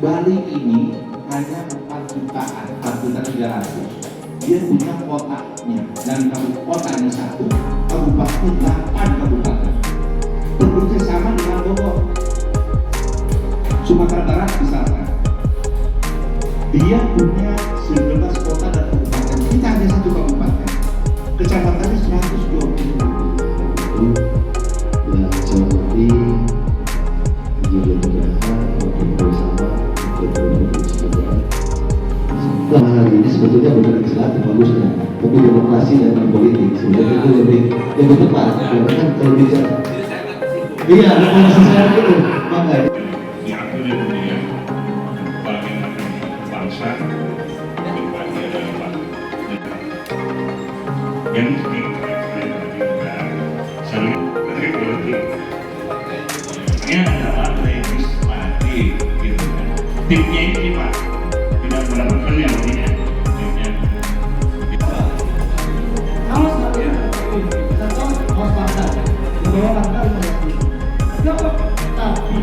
Bali ini hanya 4 jutaan, 4.300.000. Dia punya kotanya, dan kotanya 1, kabupaten 8 kabupaten. Bekerja sama dengan Bogor. Sumatera Barat misalnya, dia punya 19 kota dan kabupaten. Kita hanya 1 kabupaten. Kecamatannya 120. Yang saya hormati Ibu Nugraha, wakil bersama hari ini sebetulnya bukan legislatif bagusnya, tapi demokrasi dan politik sebenarnya itu lebih tepat. Karena kan kalau bicara, iya, demokrasi saya itu makanya. Diakui dunia bagaimana bangsa demokrasi adalah yang ini adalah legislatif gitu kan. Timnya ini Pak tidak mendapatkan yang ini timnya. Awas nanti ya, awas partai, membawa partai tapi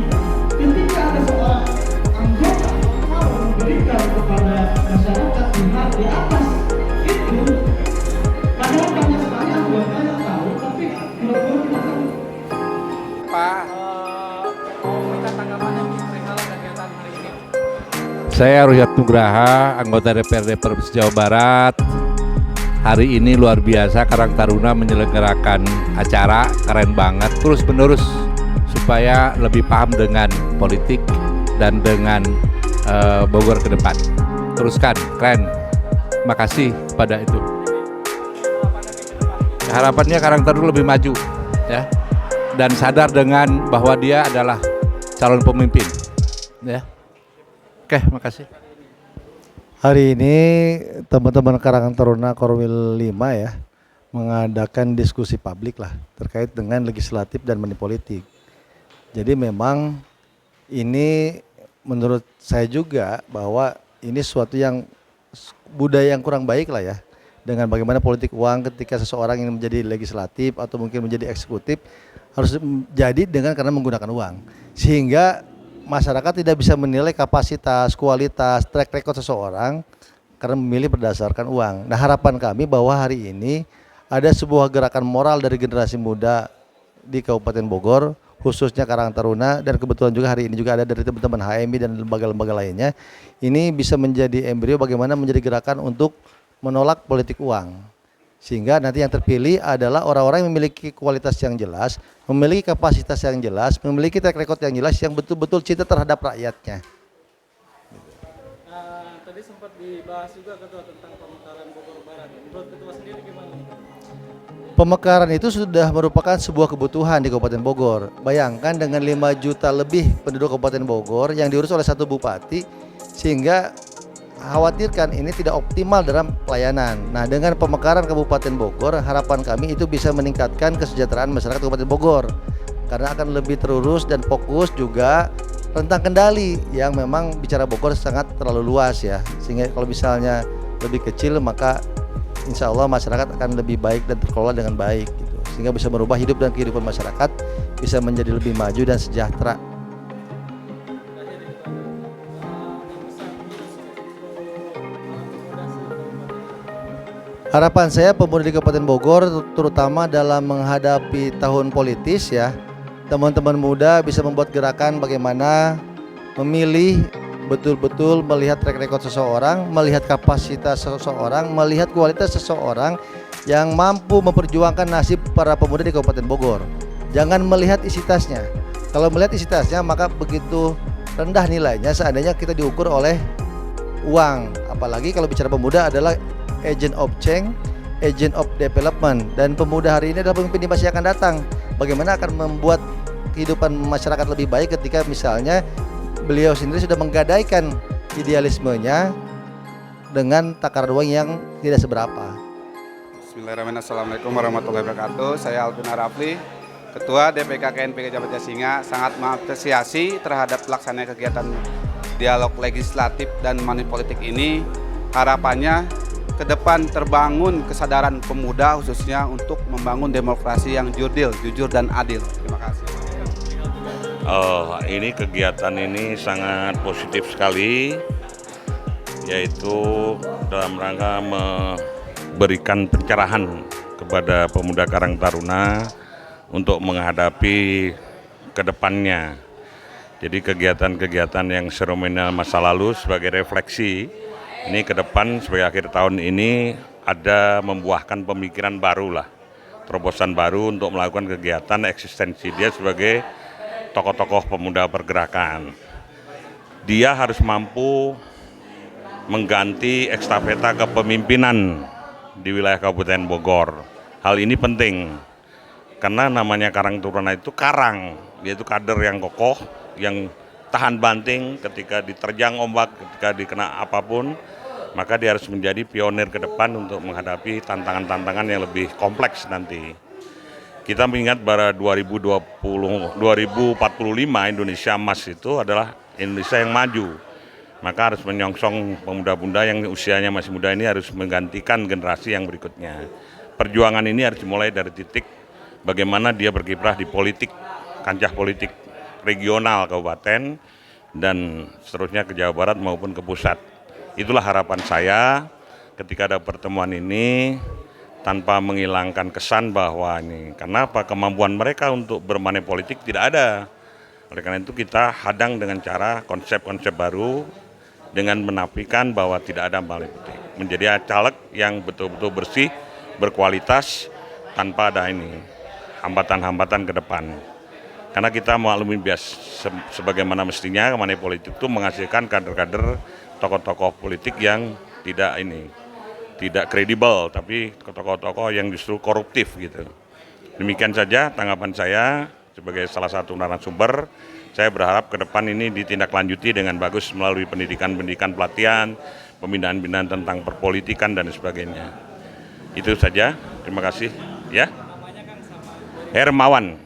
ketika ada seorang anggota mau memberikan kepada masyarakat hak di atas itu, padahal banyak sekali anggota yang tahu, tapi pura-pura tidak tahu. Pak, mau minta tanggapannya perihal kegiatan hari ini. Saya Ruhyat Nugraha, anggota DPRD Provinsi Jawa Barat. Hari ini luar biasa Karang Taruna menyelenggarakan acara keren banget, terus-menerus supaya lebih paham dengan politik dan dengan Bogor ke depan. Teruskan, keren. Makasih pada itu. Harapannya Karang Taruna lebih maju, ya, dan sadar dengan bahwa dia adalah calon pemimpin, ya. Oke, makasih. Hari ini teman-teman Karang Taruna Korwil 5 ya mengadakan diskusi publik lah terkait dengan legislatif dan money politik. Jadi memang ini menurut saya juga bahwa ini suatu yang budaya yang kurang baik lah ya, dengan bagaimana politik uang ketika seseorang ingin menjadi legislatif atau mungkin menjadi eksekutif harus jadi dengan karena menggunakan uang, sehingga masyarakat tidak bisa menilai kapasitas, kualitas, track record seseorang karena memilih berdasarkan uang. Nah, harapan kami bahwa hari ini ada sebuah gerakan moral dari generasi muda di Kabupaten Bogor, khususnya Karang Taruna, dan kebetulan juga hari ini juga ada dari teman-teman HMI dan lembaga-lembaga lainnya. Ini bisa menjadi embrio bagaimana menjadi gerakan untuk menolak politik uang, sehingga nanti yang terpilih adalah orang-orang yang memiliki kualitas yang jelas, memiliki kapasitas yang jelas, memiliki track record yang jelas, yang betul-betul cinta terhadap rakyatnya. Tadi sempat dibahas juga Ketua tentang pemekaran Bogor Barat. Menurut Ketua sendiri gimana? Pemekaran itu sudah merupakan sebuah kebutuhan di Kabupaten Bogor. Bayangkan dengan 5 juta lebih penduduk Kabupaten Bogor yang diurus oleh 1 bupati, sehingga khawatirkan ini tidak optimal dalam pelayanan. Nah, dengan pemekaran Kabupaten Bogor, harapan kami itu bisa meningkatkan kesejahteraan masyarakat Kabupaten Bogor, karena akan lebih terurus dan fokus juga rentang kendali yang memang bicara Bogor sangat terlalu luas ya, sehingga kalau misalnya lebih kecil maka insya Allah masyarakat akan lebih baik dan terkelola dengan baik gitu, sehingga bisa merubah hidup dan kehidupan masyarakat bisa menjadi lebih maju dan sejahtera. Harapan saya pemuda di Kabupaten Bogor, terutama dalam menghadapi tahun politis ya, teman-teman muda bisa membuat gerakan bagaimana memilih betul-betul, melihat track record seseorang, melihat kapasitas seseorang, melihat kualitas seseorang yang mampu memperjuangkan nasib para pemuda di Kabupaten Bogor. Jangan melihat isi tasnya. Kalau melihat isi tasnya maka begitu rendah nilainya seandainya kita diukur oleh uang. Apalagi kalau bicara pemuda adalah agent of change, agent of development, dan pemuda hari ini adalah pemimpin di masa yang akan datang. Bagaimana akan membuat kehidupan masyarakat lebih baik ketika misalnya beliau sendiri sudah menggadaikan idealismenya dengan takaran uang yang tidak seberapa. Bismillahirrahmanirrahim. Assalamualaikum warahmatullahi wabarakatuh. Saya Alvin Arafli, Ketua DPK KNP Jabat Jasinga, sangat mengapresiasi terhadap pelaksanaan kegiatan dialog legislatif dan money politik ini. Harapannya ke depan terbangun kesadaran pemuda khususnya untuk membangun demokrasi yang jurdil, jujur dan adil. Terima kasih. Ini kegiatan ini sangat positif sekali, yaitu dalam rangka memberikan pencerahan kepada pemuda Karang Taruna untuk menghadapi ke depannya. Jadi kegiatan-kegiatan yang seremonial masa lalu sebagai refleksi, ini ke depan sebagai akhir tahun ini ada membuahkan pemikiran baru lah, terobosan baru untuk melakukan kegiatan eksistensi dia sebagai tokoh-tokoh pemuda pergerakan. Dia harus mampu mengganti estafeta kepemimpinan di wilayah Kabupaten Bogor. Hal ini penting karena namanya Karang Taruna itu karang, yaitu kader yang kokoh, yang tahan banting ketika diterjang ombak, ketika dikena apapun, maka dia harus menjadi pionir ke depan untuk menghadapi tantangan-tantangan yang lebih kompleks nanti. Kita mengingat pada 2045 Indonesia Emas itu adalah Indonesia yang maju. Maka harus menyongsong pemuda-pemuda yang usianya masih muda ini harus menggantikan generasi yang berikutnya. Perjuangan ini harus dimulai dari titik bagaimana dia berkiprah di politik, kancah politik regional kabupaten dan seterusnya ke Jawa Barat maupun ke pusat. Itulah harapan saya ketika ada pertemuan ini, tanpa menghilangkan kesan bahwa ini kenapa kemampuan mereka untuk bermoney politik tidak ada. Oleh karena itu kita hadang dengan cara konsep-konsep baru dengan menafikan bahwa tidak ada money politik. Menjadi caleg yang betul-betul bersih, berkualitas tanpa ada ini hambatan-hambatan ke depan. Karena kita maklumi sebagaimana mestinya money politik itu menghasilkan kader-kader tokoh-tokoh politik yang tidak kredibel, tapi tokoh-tokoh yang justru koruptif gitu. Demikian saja tanggapan saya sebagai salah satu narasumber. Saya berharap ke depan ini ditindaklanjuti dengan bagus melalui pendidikan-pendidikan pelatihan, pembinaan-pembinaan tentang perpolitikan dan sebagainya. Itu saja. Terima kasih. Ya. Hermawan,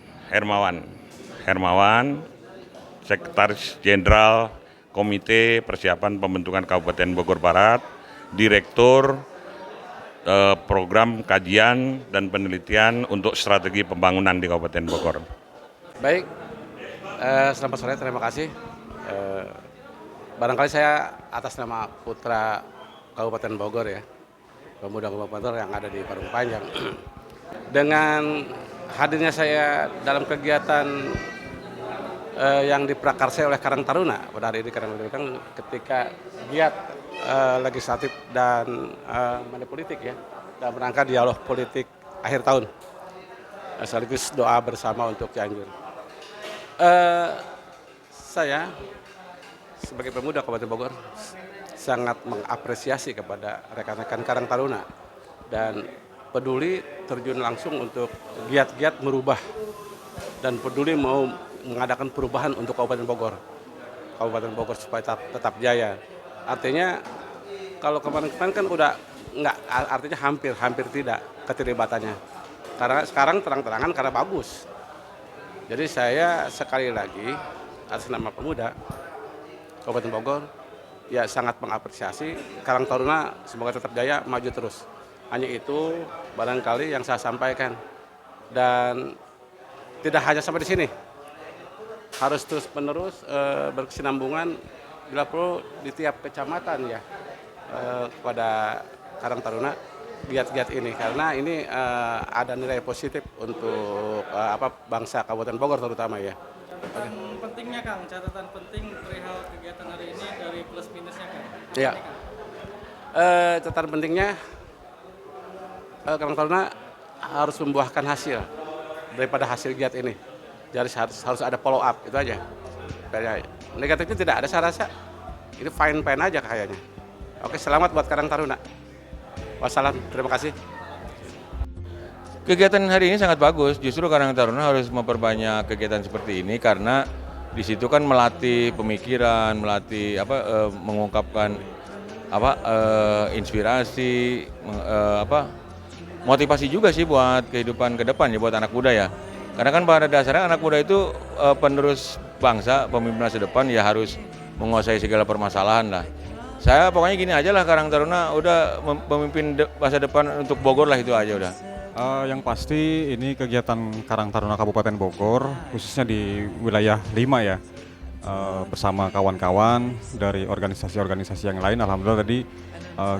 Sekretaris Jenderal Komite Persiapan Pembentukan Kabupaten Bogor Barat, Direktur Program Kajian dan Penelitian untuk Strategi Pembangunan di Kabupaten Bogor. Baik, selamat sore, terima kasih. Barangkali saya atas nama Putra Kabupaten Bogor ya, pemuda Kabupaten Bogor yang ada di Parung Panjang. Dengan hadirnya saya dalam kegiatan yang diprakarsai oleh Karang Taruna pada hari ini ketika giat legislatif dan money politik ya, dalam rangka dialog politik akhir tahun sekaligus doa bersama untuk Cianjur. Saya sebagai pemuda Kabupaten Bogor sangat mengapresiasi kepada rekan-rekan Karang Taruna dan peduli terjun langsung untuk giat-giat merubah dan peduli mau mengadakan perubahan untuk Kabupaten Bogor supaya tetap jaya. Artinya kalau kemarin-kemarin kan udah enggak, artinya hampir tidak keterlibatannya. Karena sekarang terang-terangan karena bagus. Jadi saya sekali lagi atas nama pemuda Kabupaten Bogor ya sangat mengapresiasi Karang Taruna, semoga tetap jaya, maju terus. Hanya itu barangkali yang saya sampaikan, dan tidak hanya sampai di sini, harus terus-menerus berkesinambungan bila perlu di tiap kecamatan ya kepada Karang Taruna giat-giat ini, karena ini ada nilai positif untuk bangsa Kabupaten Bogor terutama ya. Pentingnya Kang, catatan penting perihal kegiatan hari ini dari plus minusnya Kang. Iya. Catatan pentingnya Karang Taruna harus membuahkan hasil daripada hasil giat ini. Jadi harus ada follow up, itu aja. Negatifnya tidak ada, saya rasa ini fine-fine aja kayaknya. Oke, selamat buat Karang Taruna. Wassalam, terima kasih. Kegiatan hari ini sangat bagus, justru Karang Taruna harus memperbanyak kegiatan seperti ini karena di situ kan melatih pemikiran, melatih mengungkapkan inspirasi, motivasi juga sih buat kehidupan ke depan ya, buat anak muda ya. Karena kan pada dasarnya anak muda itu penerus bangsa, pemimpin masa depan ya, harus menguasai segala permasalahan lah. Saya pokoknya gini aja lah, Karang Taruna udah memimpin masa depan untuk Bogor lah, itu aja udah. Yang pasti ini kegiatan Karang Taruna Kabupaten Bogor, khususnya di wilayah 5 ya, bersama kawan-kawan dari organisasi-organisasi yang lain. Alhamdulillah tadi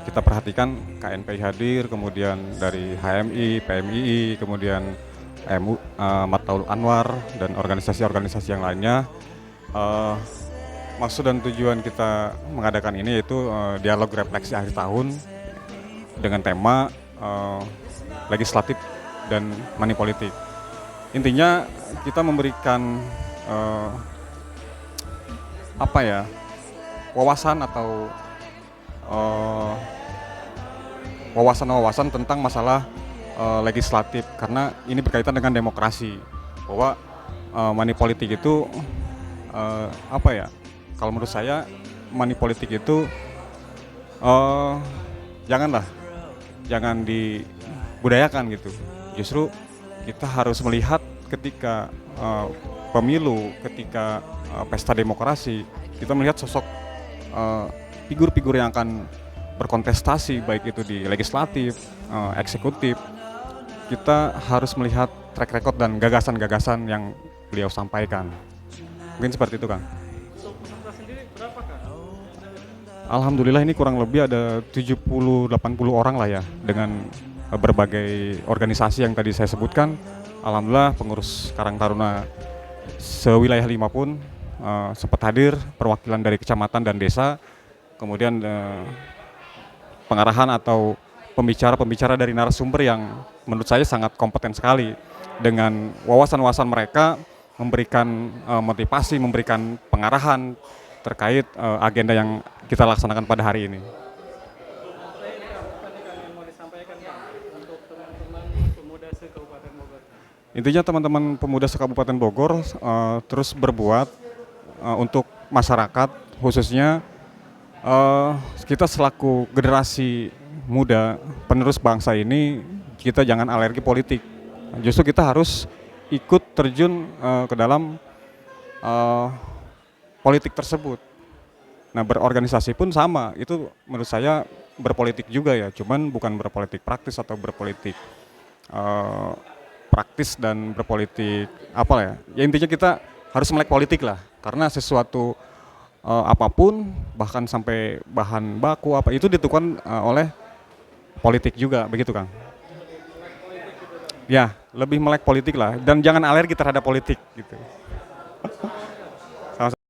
kita perhatikan KNPI hadir, kemudian dari HMI, PMII, kemudian Mataul Anwar, dan organisasi-organisasi yang lainnya. Maksud dan tujuan kita mengadakan ini yaitu dialog refleksi akhir tahun dengan tema legislatif dan money politik. Intinya kita memberikan wawasan atau wawasan-wawasan tentang masalah legislatif, karena ini berkaitan dengan demokrasi, bahwa money politik itu kalau menurut saya money politik itu jangan dibudayakan gitu. Justru kita harus melihat ketika pemilu, ketika pesta demokrasi, kita melihat sosok figur-figur yang akan berkontestasi, baik itu di legislatif, eksekutif. Kita harus melihat track record dan gagasan-gagasan yang beliau sampaikan. Mungkin seperti itu, Kang. Alhamdulillah ini kurang lebih ada 70-80 orang lah ya, dengan berbagai organisasi yang tadi saya sebutkan. Alhamdulillah pengurus Karang Taruna sewilayah 5 pun sempat hadir, perwakilan dari kecamatan dan desa, kemudian pengarahan atau pembicara-pembicara dari narasumber yang menurut saya sangat kompeten sekali, dengan wawasan-wawasan mereka memberikan motivasi, memberikan pengarahan terkait agenda yang kita laksanakan pada hari ini. Intinya teman-teman pemuda se-Kabupaten Bogor terus berbuat untuk masyarakat, khususnya kita selaku generasi muda penerus bangsa ini, kita jangan alergi politik. Justru kita harus ikut terjun ke dalam politik tersebut. Nah, berorganisasi pun sama, itu menurut saya berpolitik juga ya, cuman bukan berpolitik praktis atau berpolitik praktis dan berpolitik ya intinya kita harus melek politik lah, karena sesuatu apapun, bahkan sampai bahan baku itu ditentukan oleh politik juga, begitu Kang. Ya, lebih melek politik lah, dan jangan alergi terhadap politik gitu.